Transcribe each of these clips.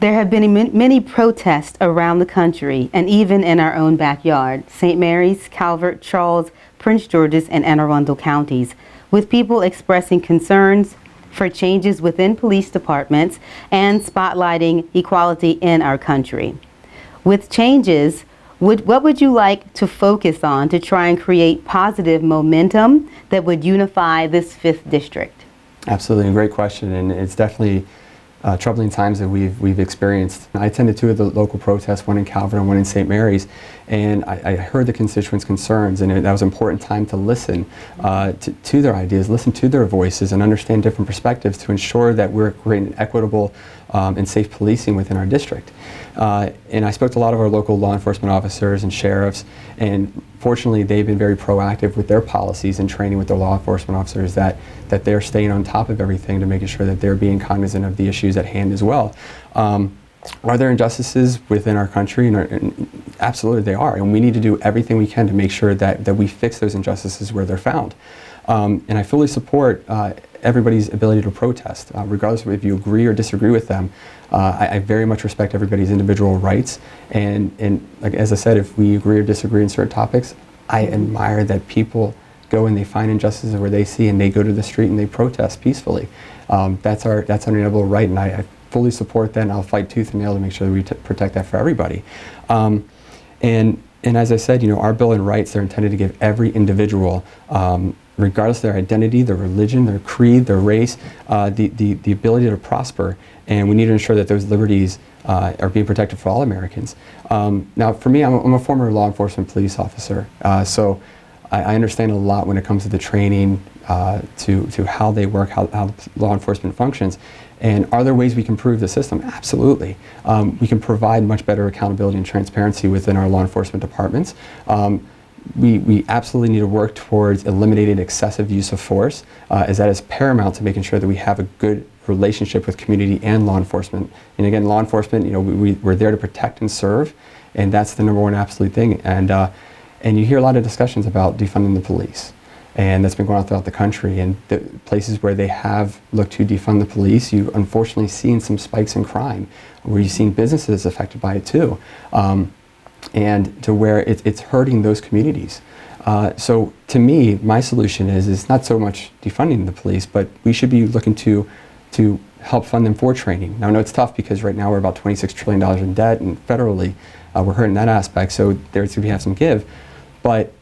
There have been many protests around the country and even in our own backyard, St. Mary's, Calvert, Charles, Prince George's, and Anne Arundel counties, with people expressing concerns for changes within police departments and spotlighting equality in our country. With changes, what would you like to focus on to try and create positive momentum that would unify this 5th district? Absolutely, a great question, and it's definitely troubling times that we've experienced. I attended 2 of the local protests, one in Calvert and one in St. Mary's, and I heard the constituents' concerns, and that was an important time to listen to their ideas, listen to their voices, and understand different perspectives to ensure that we're creating equitable and safe policing within our district. And I spoke to a lot of our local law enforcement officers and sheriffs, and fortunately they've been very proactive with their policies and training with their law enforcement officers that they're staying on top of everything to making sure that they're being cognizant of the issues at hand as well. Are there injustices within our country? And absolutely they are, and we need to do everything we can to make sure that we fix those injustices where they're found. And I fully support everybody's ability to protest, regardless of if you agree or disagree with them. I very much respect everybody's individual rights, and like, as I said, if we agree or disagree on certain topics, I admire that people go and they find injustices where they see, and they go to the street and they protest peacefully. That's our inalienable right, and I fully support that, and I'll fight tooth and nail to make sure that we protect that for everybody. And as I said, our Bill of Rights, they're intended to give every individual, regardless of their identity, their religion, their creed, their race, the ability to prosper, and we need to ensure that those liberties are being protected for all Americans. Now, for me, I'm a former law enforcement police officer, so I understand a lot when it comes to the training, to how they work, how law enforcement functions. And are there ways we can improve the system? Absolutely. We can provide much better accountability and transparency within our law enforcement departments. We absolutely need to work towards eliminating excessive use of force, as that is paramount to making sure that we have a good relationship with community and law enforcement. And again, law enforcement, we're there to protect and serve, and that's the #1 absolute thing. And you hear a lot of discussions about defunding the police, and that's been going on throughout the country. And the places where they have looked to defund the police, you unfortunately seen some spikes in crime, where you've seen businesses affected by it too. And to where it's hurting those communities. So to me, my solution is not so much defunding the police, but we should be looking to help fund them for training. Now I know it's tough because right now we're about $26 trillion in debt, and federally we're hurting that aspect, so there's going to have some give. But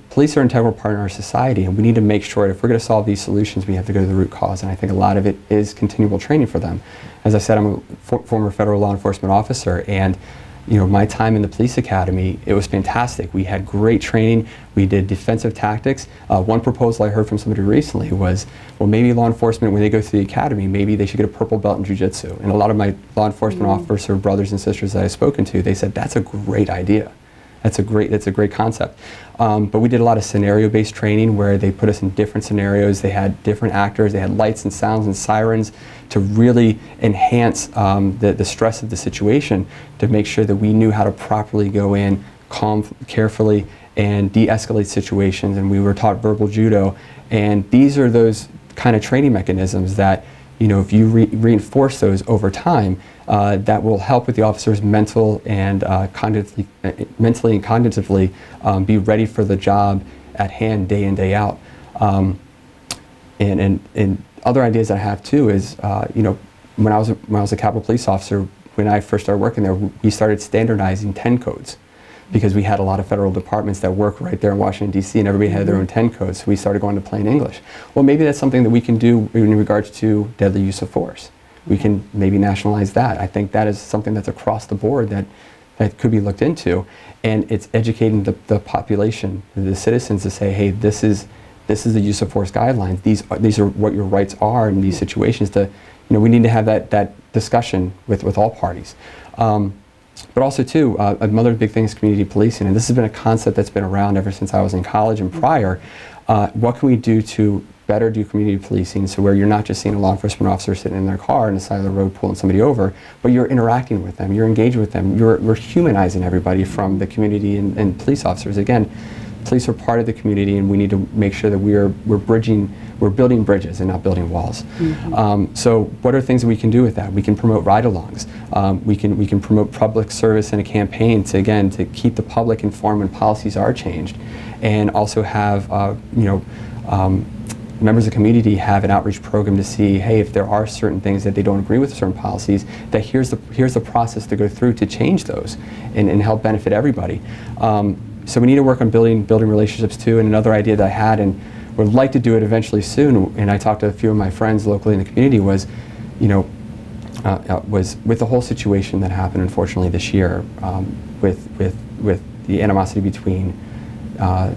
police are an integral part in our society, and we need to make sure if we're going to solve these solutions, we have to go to the root cause, and I think a lot of it is continual training for them. As I said, I'm a former federal law enforcement officer, and my time in the police academy, it was fantastic. We had great training. We did defensive tactics. One proposal I heard from somebody recently was, well, maybe law enforcement, when they go through the academy, maybe they should get a purple belt in jiu-jitsu. And a lot of my law enforcement officer brothers and sisters that I've spoken to, they said, that's a great idea. That's a great concept. But we did a lot of scenario-based training where they put us in different scenarios. They had different actors. They had lights and sounds and sirens to really enhance the stress of the situation, to make sure that we knew how to properly go in, calm, carefully, and de-escalate situations. And we were taught verbal judo. And these are those kind of training mechanisms that, if you reinforce those over time, that will help with the officers' mentally and cognitively be ready for the job at hand day in, day out. And other ideas I have too is, when I was a Capitol Police officer, when I first started working there, we started standardizing 10 codes, because we had a lot of federal departments that work right there in Washington, D.C., and everybody had their own 10 codes, so we started going to plain English. Well, maybe that's something that we can do in regards to deadly use of force. We can maybe nationalize that. I think that is something that's across the board that could be looked into, and it's educating the population, the citizens, to say, hey, this is the use of force guidelines. These are what your rights are in these situations. We need to have that discussion with all parties. But also too, another big thing is community policing, and this has been a concept that's been around ever since I was in college and prior. What can we do to better do community policing, so where you're not just seeing a law enforcement officer sitting in their car on the side of the road pulling somebody over, but you're interacting with them, you're engaging with them, we're humanizing everybody from the community and police officers. Again, police are part of the community, and we need to make sure that we're building bridges and not building walls. So what are things that we can do with that? We can promote ride-alongs. We can promote public service in a campaign to keep the public informed when policies are changed, and also have members of the community have an outreach program to see, hey, if there are certain things that they don't agree with certain policies, that here's the process to go through to change those and help benefit everybody. So we need to work on building relationships too. And another idea that I had and would like to do it eventually soon, and I talked to a few of my friends locally in the community, was, was with the whole situation that happened unfortunately this year, with the animosity between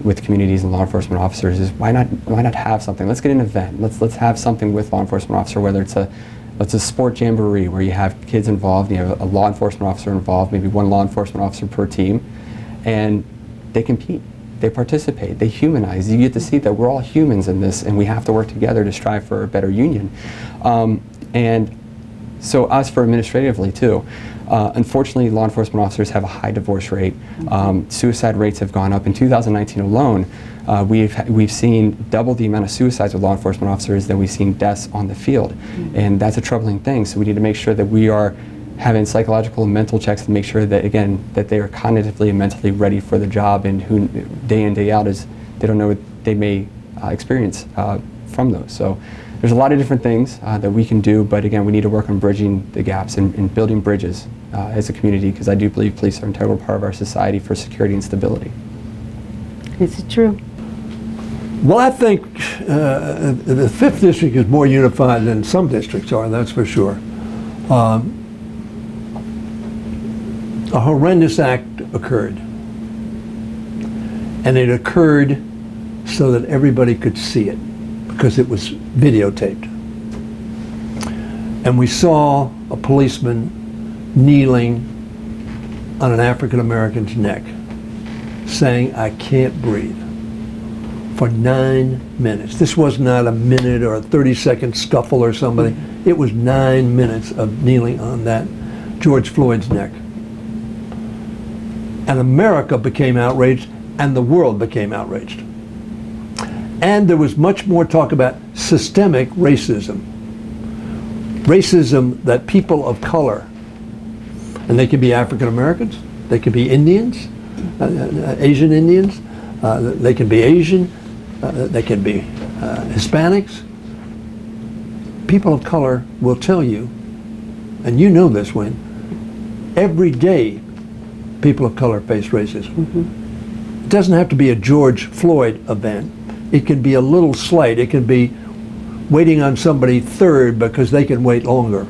with communities and law enforcement officers, is why not have something? Let's get an event. Let's have something with law enforcement officer, whether it's a sport jamboree where you have kids involved, you have a law enforcement officer involved, maybe one law enforcement officer per team, and they compete, they participate, they humanize. You get to see that we're all humans in this, and we have to work together to strive for a better union. And so us for administratively too. Unfortunately, law enforcement officers have a high divorce rate. Suicide rates have gone up. In 2019 alone, we've seen double the amount of suicides with law enforcement officers than we've seen deaths on the field. And that's a troubling thing. So we need to make sure that we are having psychological and mental checks to make sure that, again, that they are cognitively and mentally ready for the job, and who day in, day out, is they don't know what they may experience from those. So there's a lot of different things that we can do, but again, we need to work on bridging the gaps and building bridges as a community, because I do believe police are an integral part of our society for security and stability. Is it true? Well, I think the 5th District is more unified than some districts are, that's for sure. A horrendous act occurred. And it occurred so that everybody could see it, because it was videotaped. And we saw a policeman kneeling on an African American's neck, saying, "I can't breathe," for 9 minutes. This was not a minute or a 30-second scuffle or something. It was 9 minutes of kneeling on that George Floyd's neck. And America became outraged, and the world became outraged. And there was much more talk about systemic racism. Racism that people of color, and they can be African Americans, they can be Indians, Asian Indians, they can be Asian, they can be Hispanics. People of color will tell you, and you know this, Wayne, every day people of color face racism. It doesn't have to be a George Floyd event. It can be a little slight. It can be waiting on somebody third because they can wait longer.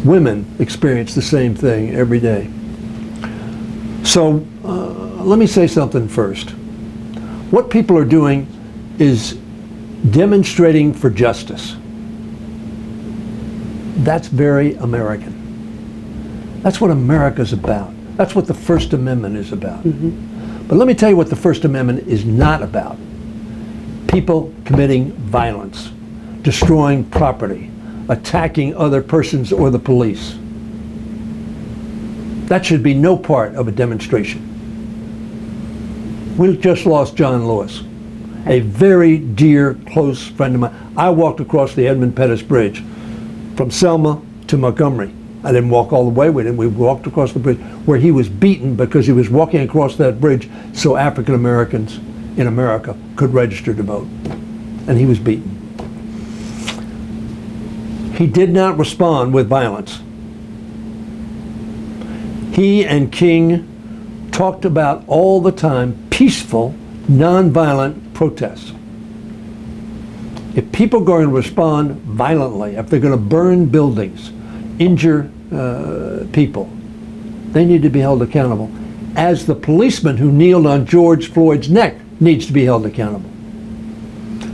Women experience the same thing every day. So let me say something first. What people are doing is demonstrating for justice. That's very American. That's what America's about. That's what the First Amendment is about. But let me tell you what the First Amendment is not about. People committing violence, destroying property, attacking other persons or the police. That should be no part of a demonstration. We just lost John Lewis, a very dear, close friend of mine. I walked across the Edmund Pettus Bridge from Selma to Montgomery. I didn't walk all the way with him. We walked across the bridge where he was beaten because he was walking across that bridge so African Americans in America could register to vote. And he was beaten. He did not respond with violence. He and King talked about all the time peaceful, nonviolent protests. If people are going to respond violently, if they're going to burn buildings, injure people, they need to be held accountable, as the policeman who kneeled on George Floyd's neck needs to be held accountable.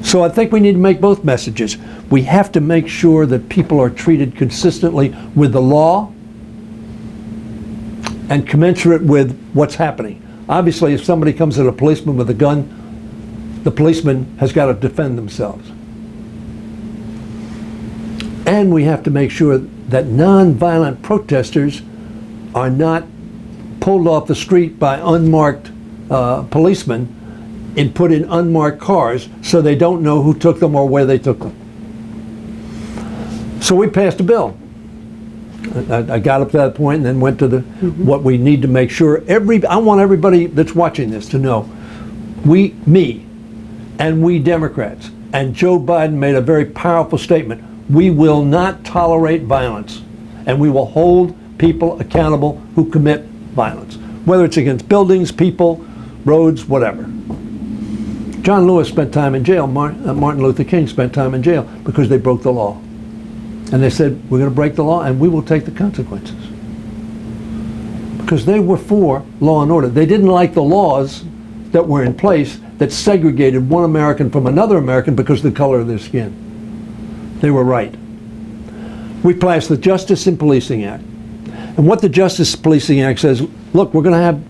So I think we need to make both messages. We have to make sure that people are treated consistently with the law and commensurate with what's happening. Obviously, if somebody comes at a policeman with a gun, the policeman has got to defend themselves. And we have to make sure that nonviolent protesters are not pulled off the street by unmarked policemen and put in unmarked cars so they don't know who took them or where they took them. So we passed a bill. I got up to that point and then went to the what we need to make sure I want everybody that's watching this to know we Democrats and Joe Biden made a very powerful statement. We will not tolerate violence and we will hold people accountable who commit violence, whether it's against buildings, people, roads, whatever. John Lewis spent time in jail. Martin Luther King spent time in jail because they broke the law. And they said, we're going to break the law and we will take the consequences. Because they were for law and order. They didn't like the laws that were in place that segregated one American from another American because of the color of their skin. They were right. We passed the Justice in Policing Act. And what the Justice Policing Act says, look, we're going to have,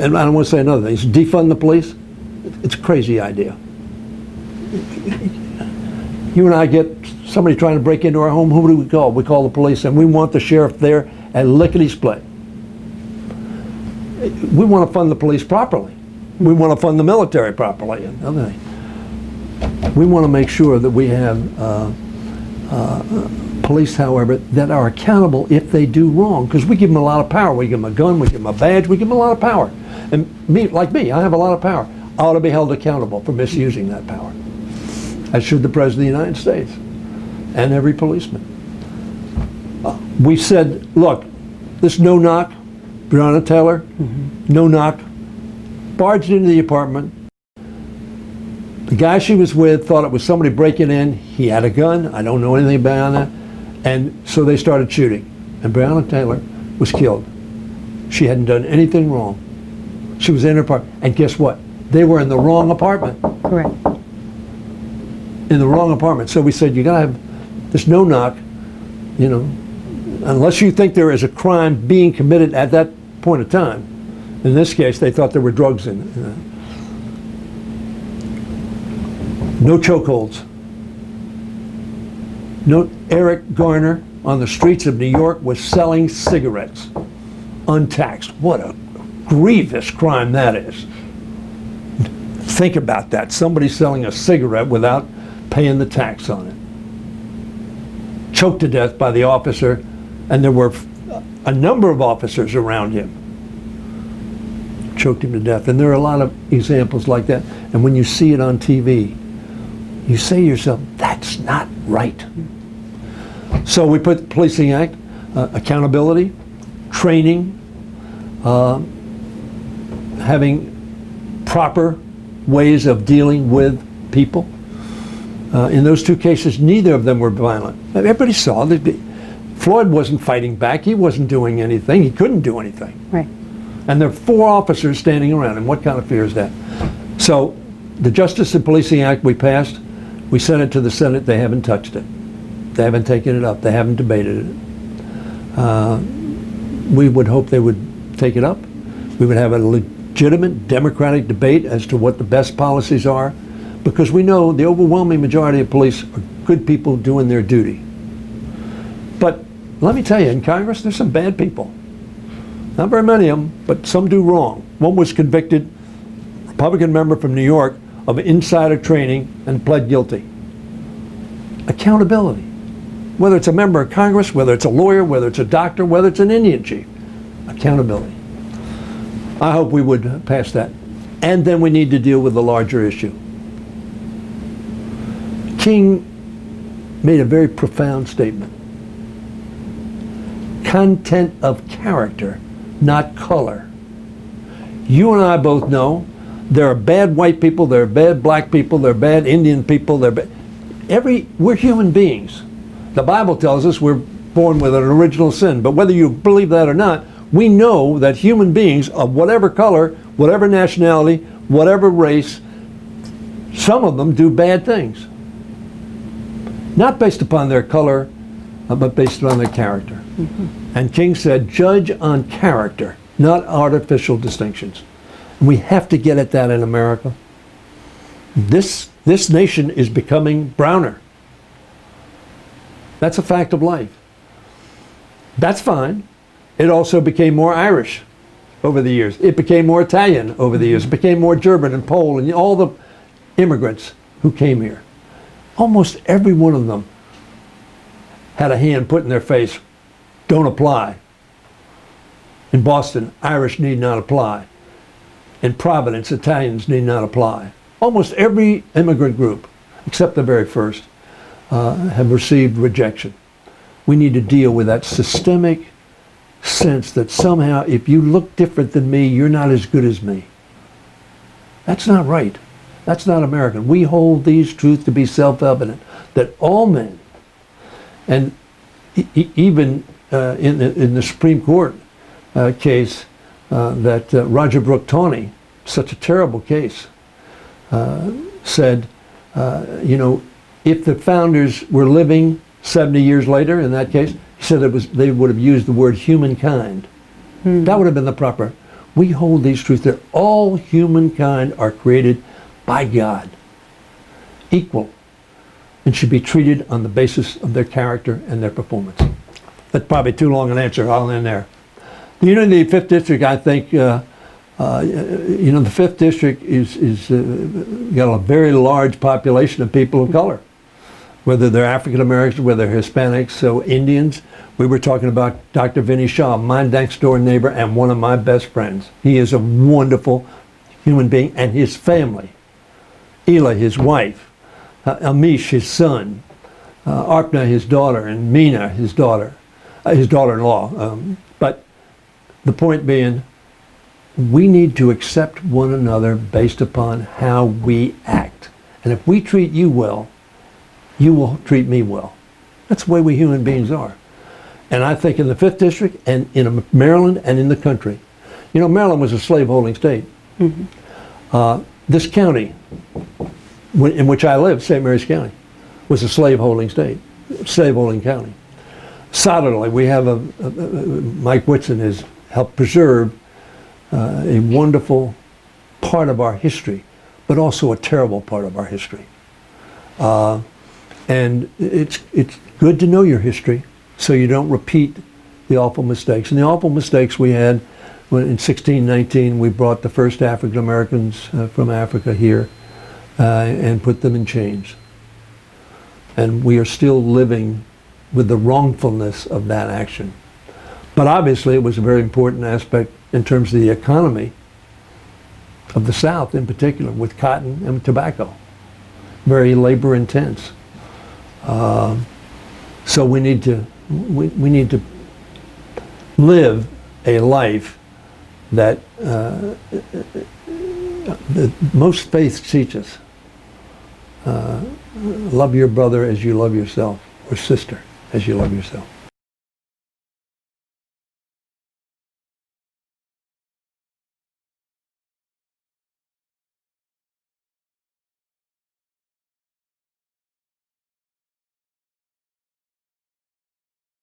and I don't want to say another thing, it's defund the police. It's a crazy idea. You and I get somebody trying to break into our home, who do we call? We call the police, and we want the sheriff there at lickety-split. We want to fund the police properly. We want to fund the military properly. We want to make sure that we have police, however, that are accountable if they do wrong, because we give them a lot of power. We give them a gun, we give them a badge, we give them a lot of power. And like me, I have a lot of power. I ought to be held accountable for misusing that power, as should the President of the United States and every policeman. We said, look, this no-knock, Breonna Taylor, no-knock, barged into the apartment. The guy she was with thought it was somebody breaking in. He had a gun. I don't know anything about that. And so they started shooting. And Breonna Taylor was killed. She hadn't done anything wrong. She was in her apartment. And guess what? They were in the wrong apartment. Correct. In the wrong apartment. So we said, you gotta have this no-knock, unless you think there is a crime being committed at that point of time. In this case, they thought there were drugs in it. No chokeholds. No, Eric Garner on the streets of New York was selling cigarettes, untaxed. What a grievous crime that is. Think about that. Somebody selling a cigarette without paying the tax on it. Choked to death by the officer, and there were a number of officers around him. Choked him to death. And there are a lot of examples like that. And when you see it on TV, you say to yourself, that's not right. So we put the Policing Act, accountability, training, having proper ways of dealing with people. In those two cases, neither of them were violent. Everybody saw that Floyd wasn't fighting back. He wasn't doing anything. He couldn't do anything. Right. And there are 4 officers standing around. And what kind of fear is that? So the Justice and Policing Act we passed, we sent it to the Senate. They haven't touched it. They haven't taken it up. They haven't debated it. We would hope they would take it up. We would have a legitimate democratic debate as to what the best policies are, because we know the overwhelming majority of police are good people doing their duty. But let me tell you, in Congress, there's some bad people. Not very many of them, but some do wrong. One was convicted, Republican member from New York, of insider training and pled guilty. Accountability. Whether it's a member of Congress, whether it's a lawyer, whether it's a doctor, whether it's an Indian chief. Accountability. I hope we would pass that. And then we need to deal with the larger issue. King made a very profound statement. Content of character, not color. You and I both know there are bad white people, there are bad black people, there are bad Indian people, we're human beings. The Bible tells us we're born with an original sin, but whether you believe that or not, we know that human beings of whatever color, whatever nationality, whatever race, some of them do bad things. Not based upon their color, but based upon their character. Mm-hmm. And King said, judge on character, not artificial distinctions. And we have to get at that in America. This nation is becoming browner. That's a fact of life. That's fine. It also became more Irish over the years. It became more Italian over the years. It became more German and Pole and all the immigrants who came here. Almost every one of them had a hand put in their face, don't apply. In Boston, Irish need not apply. In Providence, Italians need not apply. Almost every immigrant group, except the very first, have received rejection. We need to deal with that systemic sense that somehow if you look different than me, you're not as good as me. That's not right. That's not American. We hold these truths to be self-evident, that all men, and even in the Supreme Court case that Roger Brooke Taney, such a terrible case, said, if the founders were living 70 years later in that case, he said they would have used the word humankind. That would have been the proper. We hold these truths that all humankind are created by God, equal, and should be treated on the basis of their character and their performance. That's probably too long an answer. I'll end there. The 5th District, I think, the 5th District is got a very large population of people of color, whether they're African Americans, whether they're Hispanics, so Indians. We were talking about Dr. Vinnie Shaw, my next door neighbor and one of my best friends. He is a wonderful human being, and his family. Ela, his wife, Amish, his son, Arpna, his daughter, and Mina, his daughter-in-law. But the point being, we need to accept one another based upon how we act. And if we treat you well, you will treat me well. That's the way we human beings are. And I think in the 5th District and in Maryland and in the country, Maryland was a slaveholding state. This county in which I live, St. Mary's County, was a slaveholding state, slaveholding county. Solidly, we have Mike Whitson has helped preserve a wonderful part of our history, but also a terrible part of our history. And it's good to know your history so you don't repeat the awful mistakes. And the awful mistakes we had when in 1619 we brought the first African Americans from Africa here and put them in chains. And we are still living with the wrongfulness of that action. But obviously it was a very important aspect in terms of the economy of the South in particular, with cotton and tobacco. Very labor intense. So we need to live a life that most faiths teach us. Love your brother as you love yourself, or sister as you love yourself.